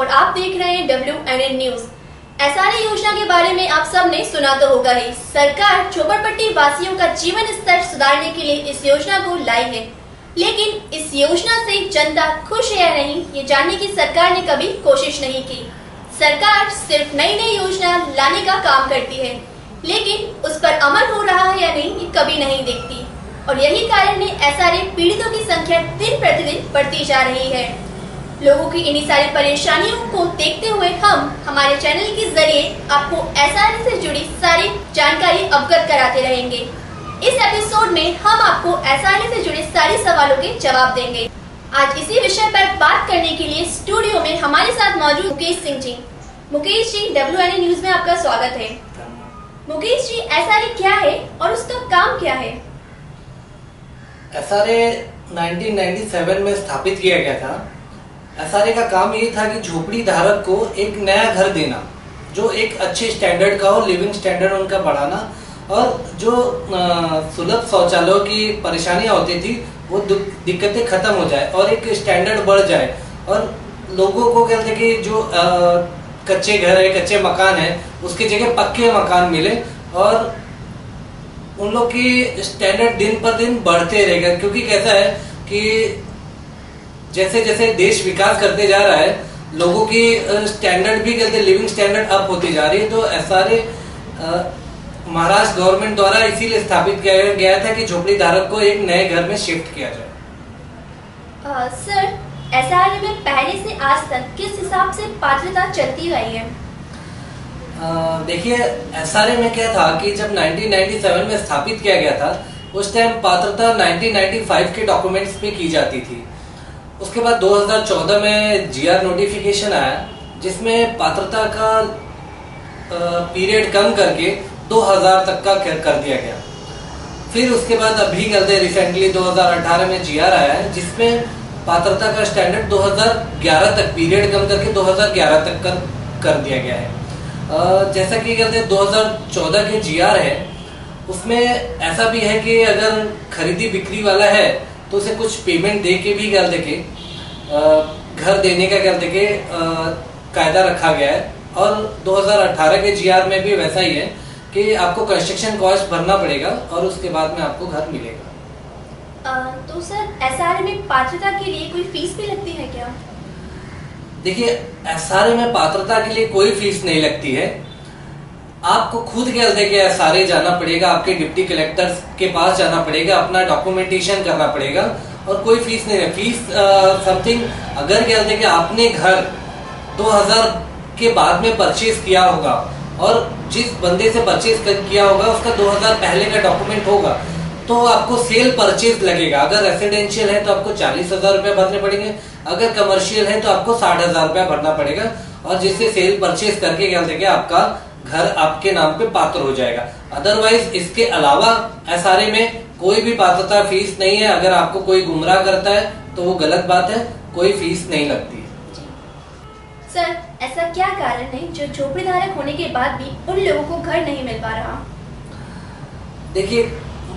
और आप देख रहे हैं WNN न्यूज। एसआरए योजना के बारे में आप सबने सुना तो होगा ही। सरकार झोपड़पट्टी वासियों का जीवन स्तर सुधारने के लिए इस योजना को लाई है, लेकिन इस योजना से जनता खुश है या नहीं, ये जानने की सरकार ने कभी कोशिश नहीं की। सरकार सिर्फ नई नई योजना लाने का काम करती है, लेकिन उस पर अमल हो रहा है या नहीं, ये कभी नहीं देखती। और यही कारण है एसआरए पीड़ितों की संख्या दिन प्रतिदिन बढ़ती जा रही है। लोगों की इन्हीं सारी परेशानियों को देखते हुए हम हमारे चैनल के जरिए आपको एसआरए से जुड़ी सारी जानकारी अवगत कराते रहेंगे। इस एपिसोड में हम आपको एसआरए से जुड़े सारे सवालों के जवाब देंगे। आज इसी विषय पर बात करने के लिए स्टूडियो में हमारे साथ मौजूद मुकेश सिंह जी। मुकेश जी, WNN न्यूज में आपका स्वागत है। मुकेश जी, एसआरए क्या है और उसका काम क्या है? एसआरए 1997 में स्थापित किया गया था। एसआरए का काम ये था कि झोपड़ी धारक को एक नया घर देना, जो एक अच्छे स्टैंडर्ड का हो, लिविंग स्टैंडर्ड उनका बढ़ाना, और जो सुलभ शौचालयों की परेशानियां होती थी वो दिक्कतें खत्म हो जाए और एक स्टैंडर्ड बढ़ जाए, और लोगों को कहते कि जो कच्चे घर है, कच्चे मकान है, उसकी जगह पक्के मकान मिले और उन लोग की स्टैंडर्ड दिन पर दिन बढ़ते रहेगा। क्योंकि कैसा है कि जैसे जैसे देश विकास करते जा रहा है, लोगों की स्टैंडर्ड भी कहते लिविंग स्टैंडर्ड अप होती जा रही है। तो एसआरए महाराष्ट्र गवर्नमेंट द्वारा इसीलिए स्थापित किया गया था कि झोपड़ी धारक को एक नए घर में शिफ्ट किया जाए। सर, एसआरए में पहले से आज तक किस हिसाब से पात्रता चलती रही है? देखिए, एसआरए में क्या था कि जब 1997 में स्थापित किया गया था, उस टाइम पात्रता 1995 के डॉक्यूमेंट्स पे की जाती थी। उसके बाद 2014 में जीआर नोटिफिकेशन आया, जिसमें पात्रता का पीरियड कम करके 2000 तक का कर दिया गया। फिर उसके बाद अभी कहते रिसेंटली 2018 में जीआर आया है, जिसमें पात्रता का स्टैंडर्ड 2011 तक, पीरियड कम करके 2011 तक कर दिया गया है। जैसा कि कहते हैं 2014 के जीआर है, उसमें ऐसा भी है कि अगर खरीदी बिक्री वाला है तो उसे कुछ पेमेंट दे के भी कहते के घर देने का कहते के कायदा रखा गया है। और 2018 के जीआर में भी वैसा ही है कि आपको कंस्ट्रक्शन कॉस्ट भरना पड़ेगा और उसके बाद में आपको घर मिलेगा। तो सर, एसआरए में पात्रता के लिए कोई फीस भी लगती है क्या? देखिए, एसआरए में पात्रता के लिए कोई फीस नहीं लगती है। आपको खुद कहते कि एसआरए जाना पड़ेगा, आपके डिप्टी कलेक्टर के पास जाना पड़ेगा, अपना डॉक्यूमेंटेशन करना पड़ेगा, और कोई फीस नहीं है। फीस समथिंग अगर कहते कि आपने घर 2000 के बाद में परचेज किया होगा और जिस बंदे से परचेज किया होगा उसका 2000 पहले का डॉक्यूमेंट होगा, तो आपको सेल परचेज लगेगा। अगर रेसिडेंशियल है तो आपको 40,000 रुपया भरने पड़ेंगे, अगर कमर्शियल है तो आपको 60,000 रुपया भरना पड़ेगा, और जिससे सेल परचेज करके क्या देंगे आपका घर आपके नाम पे पात्र हो जाएगा। अदरवाइज इसके अलावा एसआरए में कोई भी पात्रता फीस नहीं है। अगर आपको कोई गुमराह करता है तो वो गलत बात है, कोई फीस नहीं लगती है। सर, ऐसा क्या कारण है जो झोपड़ी धारक होने के बाद भी उन लोगों को घर नहीं मिल पा रहा? देखिए,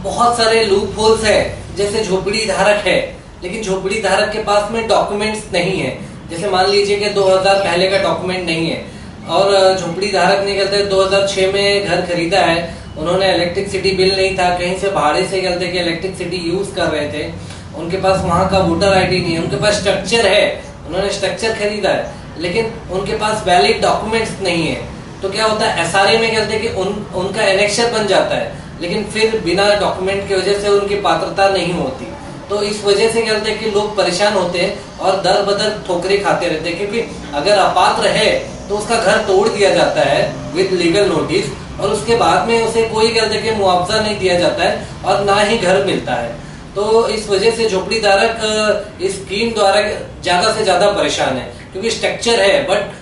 बहुत सारे लूप होल्स है। जैसे झोपड़ी धारक है, लेकिन झोपड़ी धारक के पास में डॉक्यूमेंट्स नहीं है। जैसे मान लीजिए कि 2000 पहले का डॉक्यूमेंट नहीं है, और झोपड़ी धारक ने कहते 2006 में घर खरीदा है, उन्होंने इलेक्ट्रिसिटी बिल नहीं था, कहीं से भाड़े से कहते कि इलेक्ट्रिसिटी यूज कर रहे थे, उनके पास वहां का वोटर आईडी नहीं है, उनके पास स्ट्रक्चर है, उन्होंने स्ट्रक्चर खरीदा है, लेकिन उनके पास वैलिड डॉक्यूमेंट्स नहीं है। तो क्या होता है, एसआरए में कहते कि उनका एनेक्शर बन जाता है, लेकिन फिर बिना डॉक्यूमेंट की वजह से उनकी पात्रता नहीं होती। तो इस वजह से कहते हैं कि लोग परेशान होते हैं और दर बदर ठोकरें खाते रहते हैं। क्योंकि अगर अपात्र है तो उसका घर तोड़ दिया जाता है विद लीगल नोटिस, और उसके बाद में उसे कोई कहते हैं कि मुआवजा नहीं दिया जाता है और ना ही घर मिलता है। तो इस वजह से झोपड़ी धारक इस स्कीम द्वारा ज्यादा से ज्यादा परेशान है, क्योंकि स्ट्रक्चर है but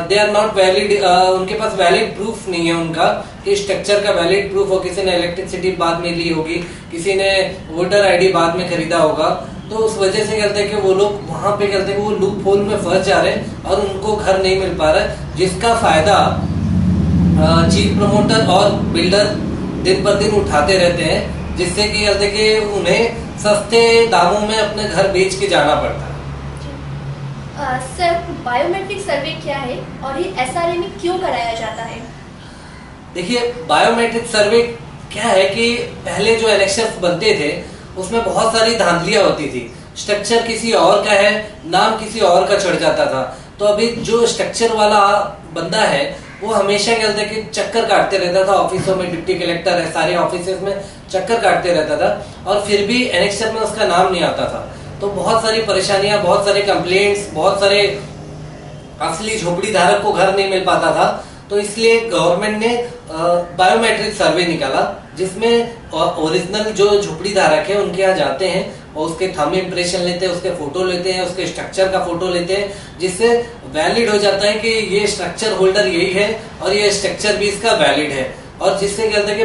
they are not valid. उनके पास वैलिड प्रूफ नहीं है उनका कि स्ट्रक्चर का वैलिड प्रूफ हो। किसी ने इलेक्ट्रिसिटी बाद में ली होगी, किसी ने वोटर आईडी बाद में खरीदा होगा, तो उस वजह से कहते हैं कि वो लोग वहां पे कहते हैं कि वो लूप होल में फंस जा रहे हैं और उनको घर नहीं मिल पा रहा है, जिसका फायदा चीफ प्रमोटर और बिल्डर दिन पर दिन उठाते रहते हैं, जिससे कि कहते हैं कि उन्हें सस्ते दामों में अपने घर बेच के जाना पड़ता है। सर, बायोमेट्रिक सर्वे क्या है और ये एसआरए में क्यों कराया जाता है? देखिए, बायोमेट्रिक सर्वे क्या है कि पहले जो इलेक्शंस बनते थे उसमें बहुत सारी धांधलियां होती थी। स्ट्रक्चर किसी और का है, नाम किसी और का चढ़ जाता था। तो अभी जो स्ट्रक्चर वाला बंदा है वो हमेशा क्या होता है कि चक्कर काटते रहता था ऑफिसों में, डिप्टी कलेक्टर है, सारे ऑफिस में चक्कर काटते रहता था और फिर भी इलेक्शन में उसका नाम नहीं आता था। तो बहुत सारी परेशानियां, बहुत सारे कंप्लेंट्स, बहुत सारे असली झोपड़ी धारक को घर नहीं मिल पाता था। तो इसलिए गवर्नमेंट ने बायोमेट्रिक सर्वे निकाला, जिसमें ओरिजिनल जो झोपड़ी धारक है उनके यहाँ जाते हैं और उसके थंब इम्प्रेशन लेते हैं, उसके फोटो लेते हैं, उसके स्ट्रक्चर का फोटो लेते हैं, जिससे वैलिड हो जाता है कि ये स्ट्रक्चर होल्डर यही है और ये स्ट्रक्चर भी इसका वैलिड है। और जिससे क्या होता है कि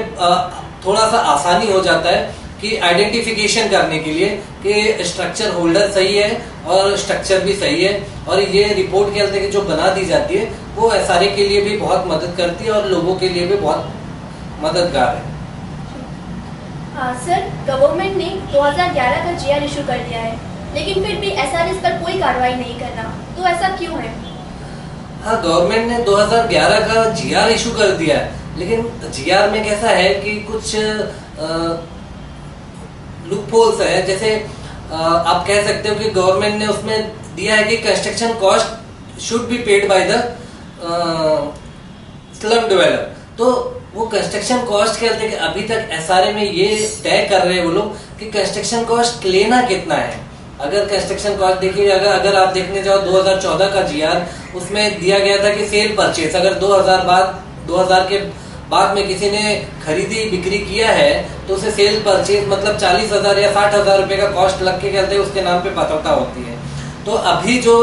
थोड़ा सा आसानी हो जाता है कि आइडेंटिफिकेशन करने के लिए कि स्ट्रक्चर होल्डर सही है और स्ट्रक्चर भी सही है। और ये रिपोर्ट क्या होता है कि जो बना दी जाती है वो एसआरए के लिए भी बहुत मदद करती है और लोगों के लिए भी बहुत मददगार है। सर, गवर्नमेंट ने 2011 का जीआर इशू कर दिया है, लेकिन फिर भी एसआरए पर कोई कार्रवाई नहीं कर रहा, तो ऐसा क्यों है? हाँ, गवर्नमेंट ने 2011 का जीआर इशू कर दिया है, लेकिन जीआर में कैसा है कि कुछ लूपहोल्स है। जैसे आप कह सकते हो कि गवर्नमेंट ने उसमें दिया है कि construction cost should be paid by the slum developer. तो वो कंस्ट्रक्शन कॉस्ट क्या होता है कि अभी तक एसआरए में ये तय कर रहे हैं वो लोग कि कंस्ट्रक्शन कॉस्ट लेना कितना है। अगर कंस्ट्रक्शन कॉस्ट देखिए, अगर आप देखने जाओ 2014 का जीआर, उसमें दिया गया था कि सेल परचेज अगर 2000 के बाद में किसी ने खरीदी बिक्री किया है तो उसे सेल परचेज मतलब 40,000 या 60,000 रुपए का कॉस्ट लग के कहते हैं उसके नाम पे पात्रता होती है। तो अभी जो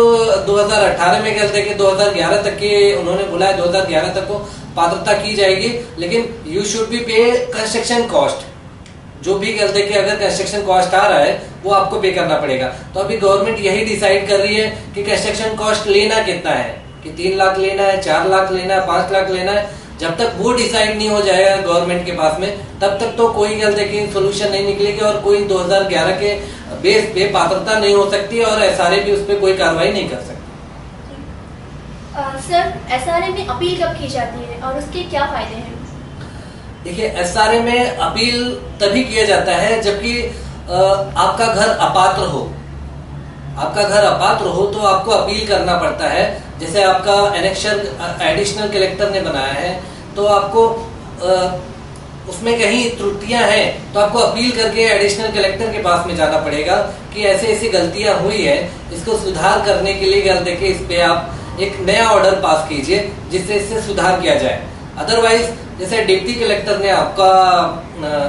2018 में कहते हैं कि 2011 तक के उन्होंने बोला है 2011 तक को पात्रता की जाएगी, लेकिन यू शुड बी पे कंस्ट्रक्शन कॉस्ट। जो भी कहते हैं कि अगर कंस्ट्रक्शन कॉस्ट आ रहा है वो आपको पे करना पड़ेगा। तो अभी गवर्नमेंट यही डिसाइड कर रही है कि कंस्ट्रक्शन कॉस्ट लेना कितना है, कि 3 लाख लेना है, 4 लाख लेना है, 5 लाख लेना है। जब तक वो डिसाइड नहीं हो जाएगा गवर्नमेंट के पास में, तब तक तो कोई कहते कि सोल्यूशन नहीं निकलेगी और कोई 2011 के बेस पे पात्रता नहीं हो सकती और एसआरए भी उस पर कोई कार्रवाई नहीं कर सकती। सर, एसआरए में अपील कब की जाती है और उसके क्या फायदे हैं? देखिए, एसआरए में अपील तभी किया जाता है जबकि आपका घर अपात्र हो। आपका घर अपात्र हो तो आपको अपील करना पड़ता है। जैसे आपका एनेक्शन एडिशनल कलेक्टर ने बनाया है तो आपको उसमें कहीं त्रुटियां हैं तो आपको अपील करके एडिशनल कलेक्टर के पास में जाना पड़ेगा कि ऐसे ऐसी गलतियां हुई है, इसको सुधार करने के लिए क्या देखिए इस पे आप एक नया ऑर्डर पास कीजिए जिससे इससे सुधार किया जाए। अदरवाइज जैसे डिप्टी कलेक्टर ने आपका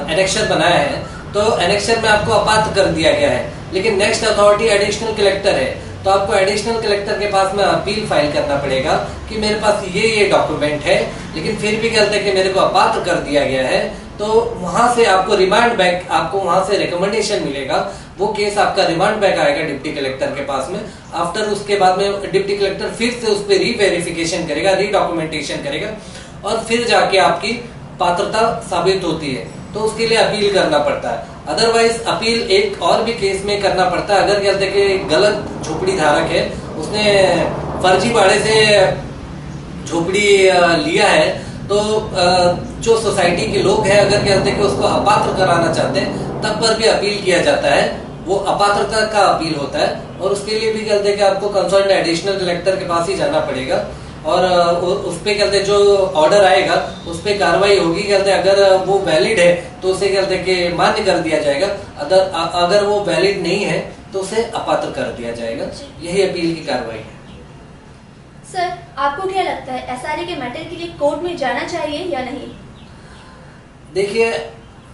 एनेक्शन बनाया है तो एनेक्शन में आपको अपात्र कर दिया गया है, लेकिन नेक्स्ट अथॉरिटी एडिशनल कलेक्टर है तो आपको एडिशनल कलेक्टर के पास में अपील फाइल करना पड़ेगा कि मेरे पास ये डॉक्यूमेंट है लेकिन फिर भी कहते हैं कि मेरे को अपात्र कर दिया गया है। तो वहां से आपको रिमांड बैक, आपको वहां से रिकमेंडेशन मिलेगा, वो केस आपका रिमांड बैक आएगा डिप्टी कलेक्टर के पास में। आफ्टर उसके बाद में डिप्टी कलेक्टर फिर से उस पर रीवेरिफिकेशन करेगा, रीडॉक्यूमेंटेशन करेगा और फिर जाके आपकी पात्रता साबित होती है। तो उसके लिए अपील करना पड़ता है। अदरवाइज अपील एक और भी केस में करना पड़ता है। अगर कहते कि गलत झोपड़ी धारक है, उसने फर्जी बाड़े से झोपड़ी लिया है तो जो सोसाइटी के लोग हैं अगर कहते कि उसको अपात्र कराना चाहते हैं तब पर भी अपील किया जाता है। वो अपात्रता का अपील होता है और उसके लिए भी कहते हैं कि आपको कंसर्न एडिशनल कलेक्टर के पास ही जाना पड़ेगा और उस पे कहते जो ऑर्डर आएगा उस पे कार्रवाई होगी। कहते अगर वो वैलिड है तो उसे कहते कि मान्य कर दिया जाएगा, अगर वो वैलिड नहीं है तो उसे अपात्र कर दिया जाएगा। यही अपील की कार्रवाई है। सर, आपको क्या लगता है एसआरए के मैटर के लिए कोर्ट में जाना चाहिए या नहीं? देखिए,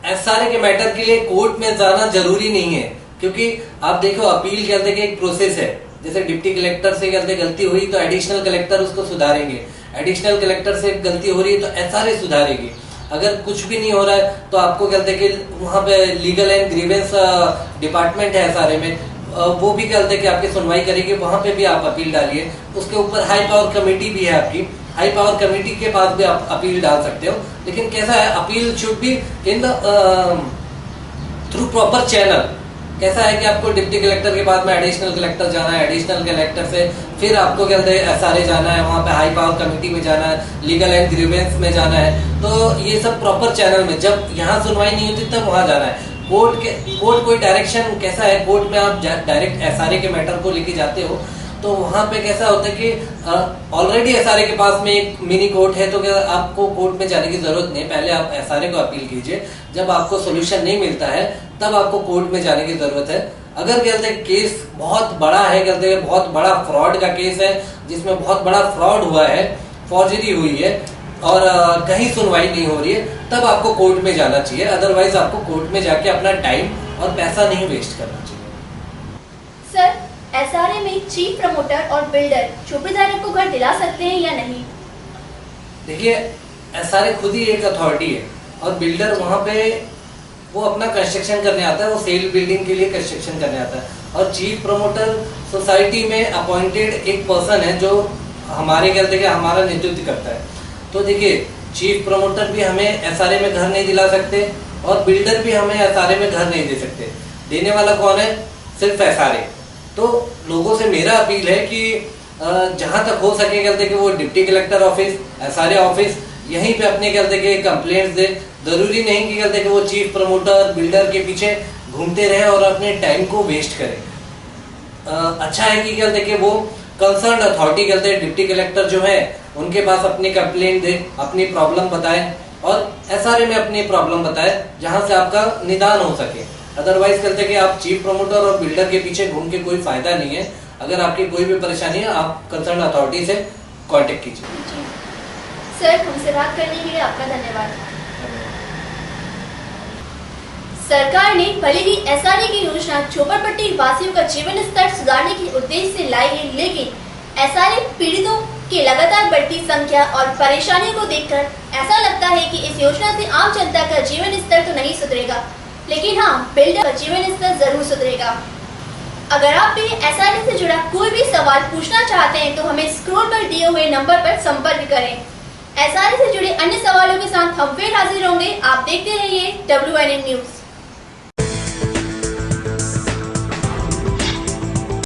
एसआरए के मैटर के लिए कोर्ट में जाना जरूरी नहीं है, क्योंकि आप देखो अपील कहते कि एक प्रोसेस है। जैसे डिप्टी कलेक्टर से कहते गलती हुई तो एडिशनल कलेक्टर उसको सुधारेंगे, एडिशनल कलेक्टर से गलती हो रही है तो एसआरए सुधारेगी। अगर कुछ भी नहीं हो रहा है तो आपको कहते कि वहां पे लीगल एंड ग्रीवेंस डिपार्टमेंट है एसआरए में, वो भी कहते हैं कि आपकी सुनवाई करेगी, वहां पे भी आप अपील डालिए। उसके ऊपर हाई पावर कमेटी भी है आपकी, हाई पावर कमेटी के पास भी आप अपील डाल सकते हो। लेकिन कैसा है, appeal should be in the through proper channel. कैसा है कि आपको डिप्टी कलेक्टर के बाद में एडिशनल कलेक्टर जाना है, एडिशनल कलेक्टर से फिर आपको क्या कहते हैं SRA जाना है, वहाँ पे हाई पावर कमेटी में जाना है, लीगल एंड ग्रीवेंस में जाना है। तो ये सब प्रॉपर चैनल में, जब यहाँ सुनवाई नहीं होती तब वहाँ जाना है। कोर्ट कोई डायरेक्शन कैसा है, कोर्ट में आप डायरेक्ट SRA के मैटर को लेके जाते हो तो वहाँ पे कैसा होता है कि ऑलरेडी SRA के पास में एक मिनी कोर्ट है, तो क्या आपको कोर्ट में जाने की जरूरत नहीं है। पहले आप SRA को अपील कीजिए, जब आपको सोल्यूशन नहीं मिलता है तब आपको कोर्ट में जाने की जरूरत है। अगर कहते हैं केस बहुत बड़ा है, कहते हैं बहुत बड़ा फ्रॉड का केस है जिसमें बहुत बड़ा फ्रॉड हुआ है, फॉर्जरी हुई है और कहीं सुनवाई नहीं हो रही है, तब आपको कोर्ट में जाना चाहिए। अदरवाइज आपको कोर्ट में जाके अपना टाइम और पैसा नहीं वेस्ट करना चाहिए। सर, SRA में चीफ प्रमोटर और बिल्डर झोपड़ीधारक को घर दिला सकते हैं या नहीं? देखिए, SRA खुद ही एक अथॉरिटी है और बिल्डर वहाँ पे वो अपना कंस्ट्रक्शन करने आता है, वो सेल बिल्डिंग के लिए कंस्ट्रक्शन करने आता है। और चीफ प्रमोटर सोसाइटी में अपॉइंटेड एक पर्सन है जो हमारे कहते हैं कि हमारा नेतृत्व करता है। तो देखिए, चीफ प्रमोटर भी हमें SRA में घर नहीं दिला सकते और बिल्डर भी हमें SRA में घर नहीं दे सकते। देने वाला कौन है? सिर्फ SRA। तो लोगों से मेरा अपील है कि जहां तक हो सके कहते कि वो deputy collector office, SRA office, यहीं पे अपने कहते कि कंप्लेंट्स दे। जरूरी नहीं कि कहते कि वो चीफ प्रमोटर बिल्डर के पीछे घूमते रहे और अपने टाइम को वेस्ट करें। अच्छा है कि कहते कि वो कंसर्न अथॉरिटी कहते हैं डिप्टी कलेक्टर जो है उनके पास अपनी कंप्लेंट दे, अपनी प्रॉब्लम बताए और SRA में अपनी प्रॉब्लम बताए जहां से आपका निदान हो सके। अदरवाइज कहते हैं कि आप चीफ प्रमोटर और बिल्डर के पीछे घूम के कोई फायदा नहीं है। अगर आपकी कोई भी परेशानी है आप कंसर्न अथॉरिटी से कांटेक्ट कीजिए। सर, हमसे बात करने के लिए आपका धन्यवाद। सरकार ने भले ही SRA की योजना झोपड़पट्टी वासियों का जीवन स्तर सुधारने के उद्देश्य से लाई है, लेकिन SRA पीड़ितों की लगातार बढ़ती संख्या और परेशानियों को देखकर ऐसा लगता है कि इस योजना से आम जनता का जीवन स्तर तो नहीं सुधरेगा, लेकिन हाँ, बिल्डर का जीवन स्तर जरूर सुधरेगा। अगर आप भी SRA से जुड़ा कोई भी सवाल पूछना चाहते हैं तो हमें स्क्रॉल पर दिए हुए नंबर पर संपर्क करें। SRA से जुड़े अन्य सवालों के साथ हम फिर हाजिर होंगे। आप देखते रहिए WNN न्यूज।